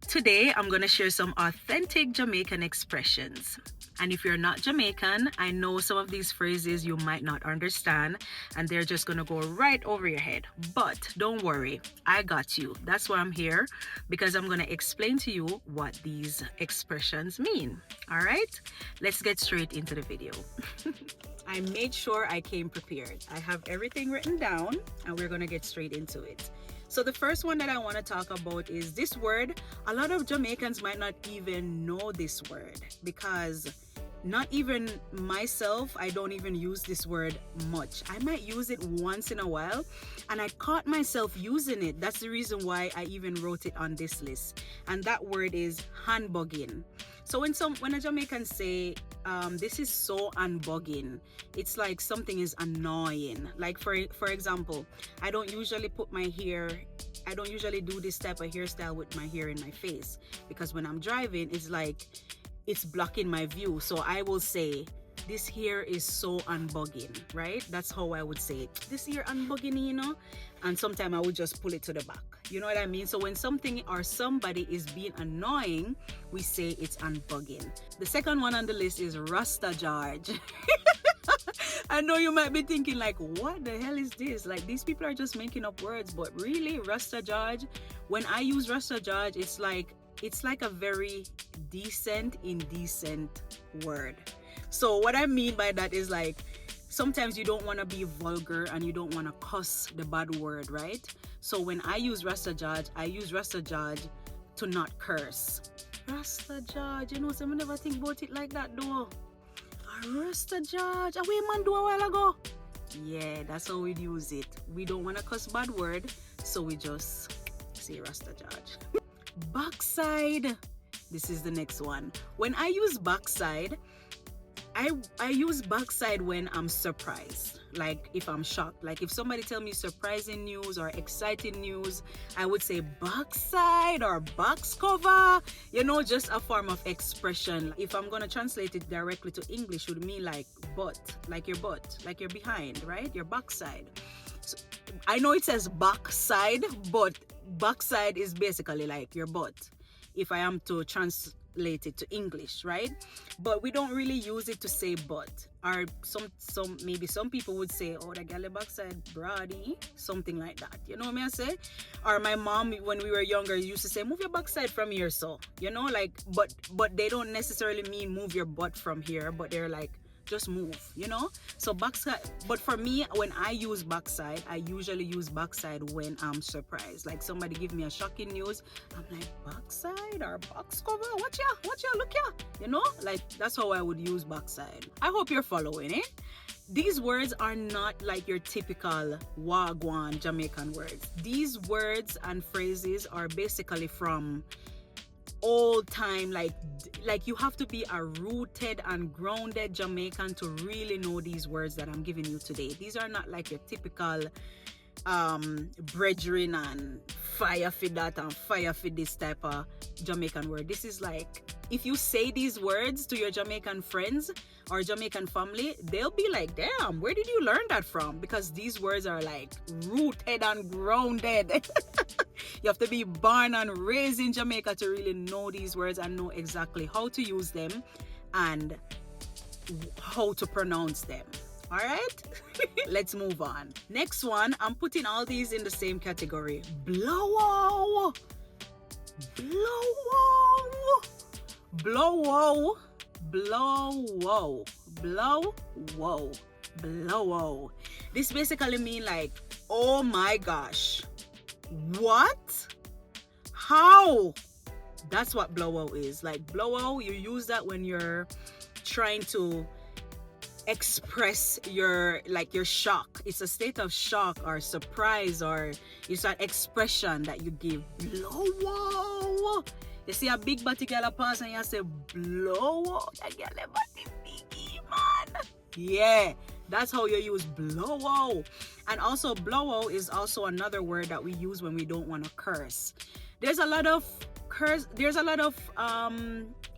Today, I'm going to share some authentic Jamaican expressions. And if you're not Jamaican, I know some of these phrases you might not understand and they're just going to go right over your head. But don't worry, I got you. That's why I'm here, because I'm going to explain to you what these expressions mean. All right, let's get straight into the video. I made sure I came prepared. I have everything written down and we're going to get straight into it. So the first one that I want to talk about is this word. A lot of Jamaicans might not even know this word because not even myself, I don't even use this word much. I might use it once in a while and I caught myself using it. That's the reason why I even wrote it on this list. And that word is handbugging. So when a Jamaican say this is so unbugging, it's like something is annoying. Like for example, I don't usually do this type of hairstyle with my hair in my face because when I'm driving, it's like it's blocking my view. So I will say, this hair is so unbugging, right? That's how I would say it. This hair unbugging, you know? And sometimes I would just pull it to the back. You know what I mean? So when something or somebody is being annoying, we say it's unbugging. The second one on the list is Rasta George. I know you might be thinking like, what the hell is this? Like, these people are just making up words, but really, Rasta George, when I use Rasta George, it's like a very decent, indecent word. So what I mean by that is like, sometimes you don't want to be vulgar and you don't want to cuss the bad word, right? So when I use Rasta George, I use Rasta George to not curse. Rasta George, you know, so I never think about it like that though. Rasta George, away man do a while ago. Yeah, that's how we use it. We don't want to cuss bad word, so we just say Rasta George. Backside. This is the next one. When I use backside, I use backside when I'm surprised. Like if I'm shocked. Like if somebody tell me surprising news or exciting news, I would say backside or box cover. You know, just a form of expression. If I'm gonna translate it directly to English, it would mean like butt, like your butt, like you're behind, right? Your backside. So, I know it says backside, but backside is basically like your butt. If I am to translate it to English, right? But we don't really use it to say butt. Or maybe some people would say, oh, the gal backside broady, something like that. You know what I say? Or my mom, when we were younger, used to say, move your backside from here, so you know, like, but they don't necessarily mean move your butt from here, but they're like, just move, you know? So backside, but for me, when I use backside, I usually use backside when I'm surprised. Like somebody give me a shocking news, I'm like, backside or box cover? Watch ya, look ya. You know, like that's how I would use backside. I hope you're following it. These words are not like your typical wagwan Jamaican words. These words and phrases are basically from old time, like you have to be a rooted and grounded Jamaican to really know these words that I'm giving you today. These are not like your typical brethren and fire for that and fire for this type of Jamaican word. This is like, if you say these words to your Jamaican friends or Jamaican family, they'll be like, damn, where did you learn that from? Because these words are like rooted and grounded. You have to be born and raised in Jamaica to really know these words and know exactly how to use them and how to pronounce them. All right, let's move on. Next one, I'm putting all these in the same category. Blow-o, blow-o, blow-o, blow-o, blow-o, blow-o. This basically means like, oh my gosh, what? How? That's what blow-o is. Like blow-o, you use that when you're trying to express your shock. It's a state of shock or surprise, or it's an expression that you give. Blow-o. You see a big body girl pass and you say blow-o. That girl body biggie, man. Yeah, that's how you use blow-o. And also blow-o is also another word that we use when we don't want to curse. There's a lot of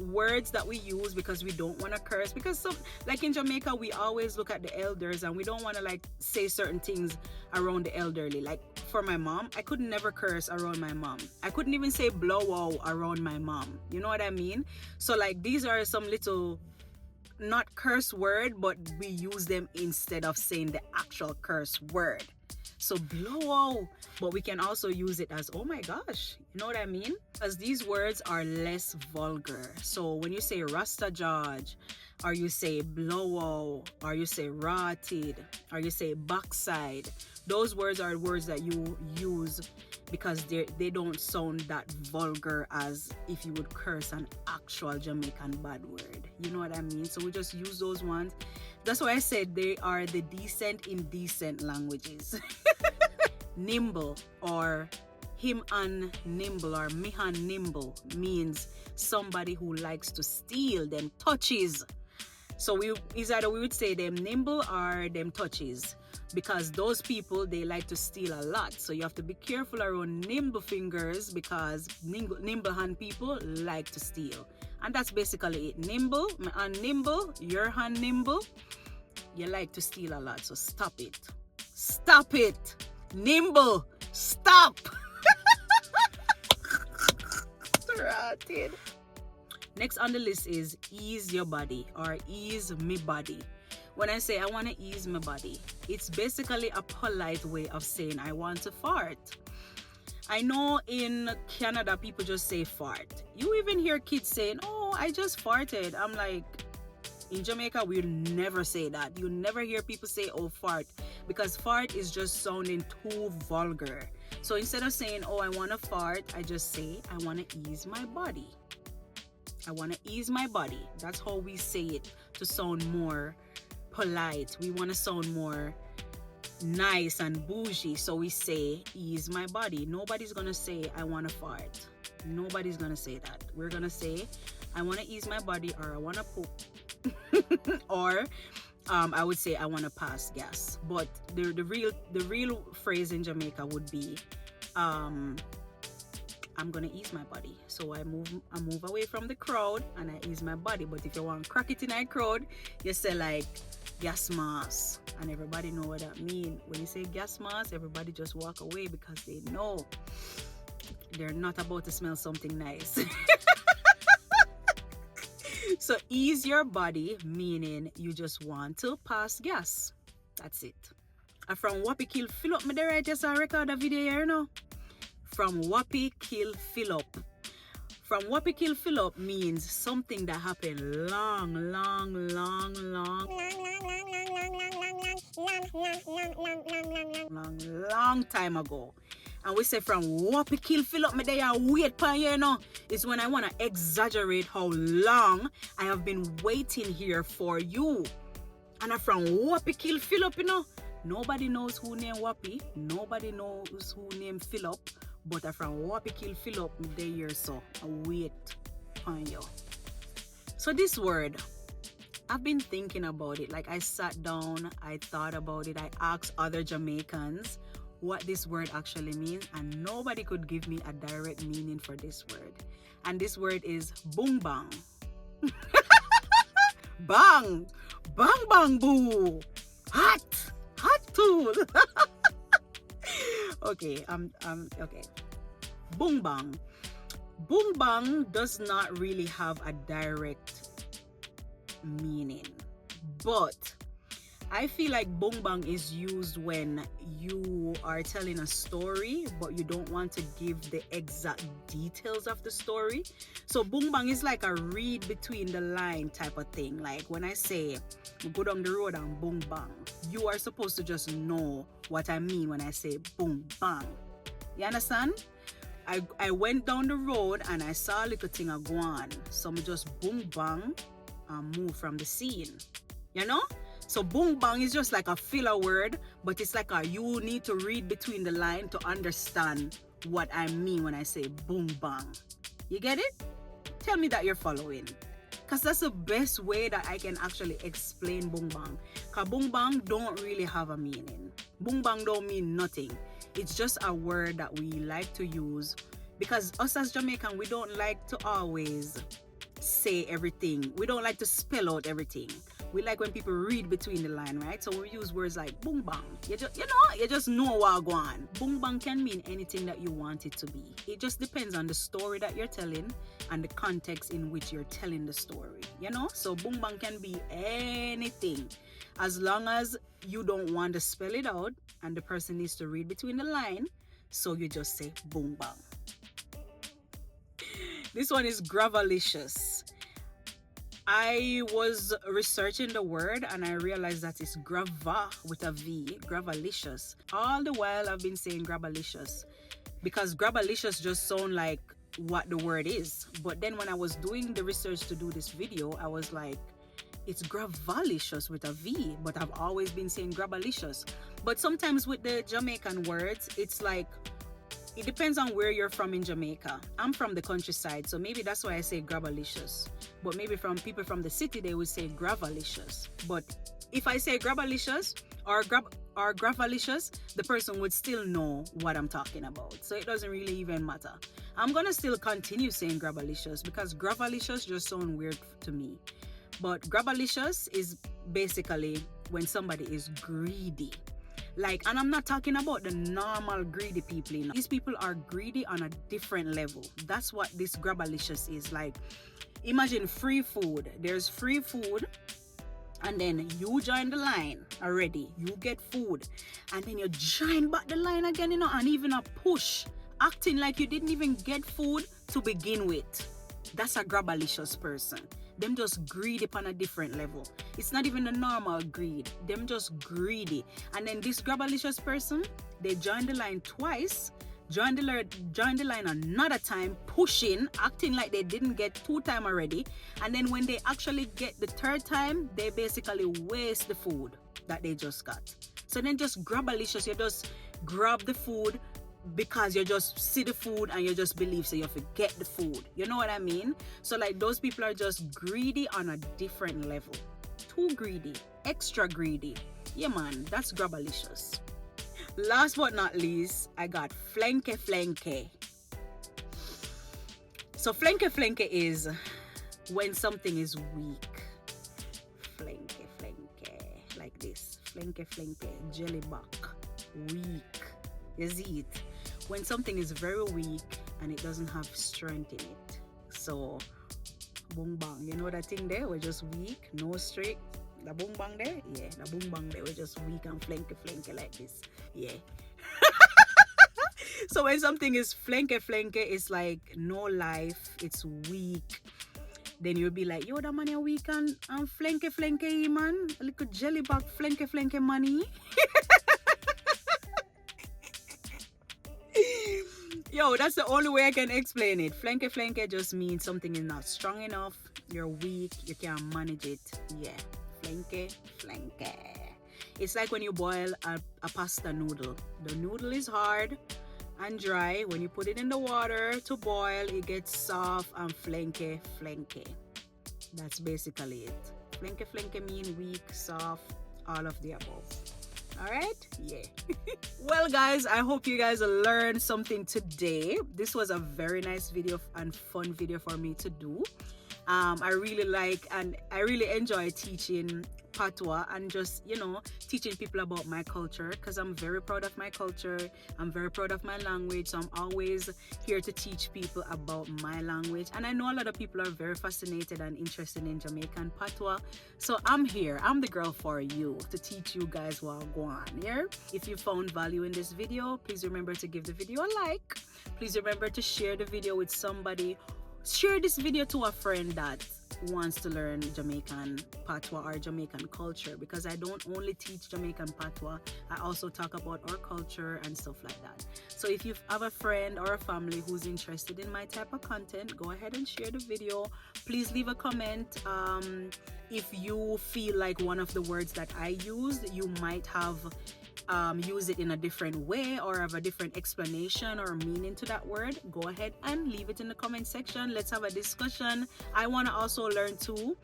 words that we use because we don't want to curse, because some, like in Jamaica, we always look at the elders and we don't want to like say certain things around the elderly. Like for my mom, I could never curse around my mom. I couldn't even say blowout around my mom. You know what I mean? So like these are some little, not curse word, but we use them instead of saying the actual curse word. So blowout, but we can also use it as, oh my gosh, you know what I mean? Because these words are less vulgar. So when you say Rasta George, or you say blowout, or you say rotted, or you say backside, those words are words that you use because they don't sound that vulgar as if you would curse an actual Jamaican bad word. You know what I mean? So we just use those ones. That's why I said they are the decent, indecent languages. Nimble, or him and nimble, or me and nimble, means somebody who likes to steal, them touches. So it's either we would say them nimble or them touches, because those people, they like to steal a lot. So you have to be careful around nimble fingers, because nimble hand people like to steal. And that's basically it. Nimble and nimble, your hand nimble, you like to steal a lot. So stop it. Stop it. Nimble, stop. Rotted. Next on the list is ease your body, or ease me body. When I say I want to ease my body, it's basically a polite way of saying I want to fart. I know in Canada people just say fart. You even hear kids saying, oh, I just farted. I'm like, in Jamaica, we'll never say that. You'll never hear people say, oh, fart, because fart is just sounding too vulgar. So instead of saying, oh, I want to fart, I just say, I want to ease my body. I want to ease my body. That's how we say it to sound more polite. We want to sound more nice and bougie. So we say, ease my body. Nobody's going to say, I want to fart. Nobody's going to say that. We're going to say, I want to ease my body, or I want to poop. Or I would say I want to pass gas. But the real phrase in Jamaica would be I'm gonna ease my body. So I move away from the crowd and I ease my body. But if you want to crack it in a crowd, you say like gas mask, and everybody know what that means. When you say gas mask, everybody just walk away because they know they're not about to smell something nice. So ease your body, meaning you just want to pass gas. That's it. And from Whoppy Kill Fill Up, me there right, just record a video here, you know. From Whoppy Kill Fill Up. From Whoppy Kill Fill Up means something that happened long time ago. And we say from Whoppy Kill Fill Up me there and wait pan here, you know. It's when I want to exaggerate how long I have been waiting here for you. And from Whoppy Kill Fill Up, you know. Nobody knows who named Whoppy. Nobody knows who named Fill Up. But from Whoppy Kill Fill Up me there here, so I wait pan you. So this word, I've been thinking about it. Like I sat down, I thought about it. I asked other Jamaicans what this word actually means, and nobody could give me a direct meaning for this word. And this word is boom bang. Bang, bang bang boo, hot tool. Okay, okay. Boom bang. Boom bang does not really have a direct meaning, but I feel like boom bang is used when you are telling a story, but you don't want to give the exact details of the story. So boom bang is like a read between the line type of thing. Like when I say, go down the road and boom bang, you are supposed to just know what I mean when I say boom bang. You understand? I went down the road and I saw a little thing go on. So I just boom bang and move from the scene. You know? So boom bang is just like a filler word, but it's like you need to read between the line to understand what I mean when I say boom bang. You get it? Tell me that you're following. Because that's the best way that I can actually explain boom bang. Because boom bang don't really have a meaning. Boom bang don't mean nothing. It's just a word that we like to use because us as Jamaican, we don't like to always say everything. We don't like to spell out everything. We like when people read between the line, right? So we use words like boom bang. You just know what go on. Boom bang can mean anything that you want it to be. It just depends on the story that you're telling and the context in which you're telling the story. So boom bang can be anything, as long as you don't want to spell it out and the person needs to read between the line. So you just say boom bang. This one is gravalicious. I was researching the word and I realized that it's grava with a V, gravalicious. All the while I've been saying grabalicious because grabalicious just sound like what the word is. But then when I was doing the research to do this video, I was like, it's gravalicious with a V, but I've always been saying grabalicious. But sometimes with the Jamaican words, it's like, it depends on where you're from in Jamaica. I'm from the countryside, so maybe that's why I say grabalicious. But maybe from people from the city, they would say gravalicious. But if I say grabalicious or gravalicious, the person would still know what I'm talking about. So it doesn't really even matter. I'm gonna still continue saying grabalicious because gravalicious just sounds weird to me. But grabalicious is basically when somebody is greedy. And I'm not talking about the normal greedy people. These people are greedy on a different level. That's what this grabalicious is. Like, imagine free food. There's free food, and then you join the line already. You get food, and then you join back the line again, and even a push, acting like you didn't even get food to begin with. That's a grabalicious person. Them just greedy on a different level. It's not even a normal greed. Them just greedy. And then this grabalicious person, they join the line twice, join the line another time, pushing, acting like they didn't get 2 times already. And then when they actually get the 3rd time, they basically waste the food that they just got. So then just grabalicious, you just grab the food, because you just see the food and you just believe so you forget the food. You know what I mean? So like those people are just greedy on a different level. Too greedy, extra greedy. Yeah man, that's grabalicious. Last but not least, I got flenke. So flenke is when something is weak. Flenke, like this. Flenke, jelly back, weak. You see it? When something is very weak and it doesn't have strength in it. So, boom bang. You know that thing there? We're just weak, no strength. The boom bang there? Yeah, the boom bang there. We're just weak and flenke like this. Yeah. So when something is flenke, it's like no life. It's weak. Then you'll be like, yo, that man are weak and flenke, man. A little jelly back flenke money. Yo, that's the only way I can explain it. Flenke just means something is not strong enough, you're weak, you can't manage it. Yeah, flenke. It's like when you boil a pasta noodle. The noodle is hard and dry. When you put it in the water to boil, it gets soft and flenke. That's basically it. Flenke mean weak, soft, all of the above. All right, yeah. Well guys, I hope you guys learned something today. This was a very nice video and fun video for me to do. I really like and I really enjoy teaching Patois and just, teaching people about my culture, because I'm very proud of my culture. I'm very proud of my language. So I'm always here to teach people about my language. And I know a lot of people are very fascinated and interested in Jamaican Patois. So I'm here. I'm the girl for you to teach you guys what go on here. If you found value in this video, please remember to give the video a like. Please remember to share the video with somebody. Share this video to a friend that wants to learn Jamaican Patois or Jamaican culture, because I don't only teach Jamaican Patois, I also talk about our culture and stuff like that. So if you have a friend or a family who's interested in my type of content, go ahead and share the video. Please leave a comment if you feel like one of the words that I used, you might have use it in a different way or have a different explanation or meaning to that word. Go ahead and leave it in the comment section. Let's have a discussion. I want to also learn too,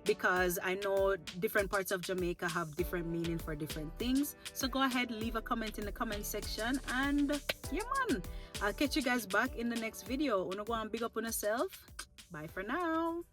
because I know different parts of Jamaica have different meaning for different things. So go ahead, leave a comment in the comment section, and yeah man, I'll catch you guys back in the next video. Wanna go and big up on yourself. Bye for now.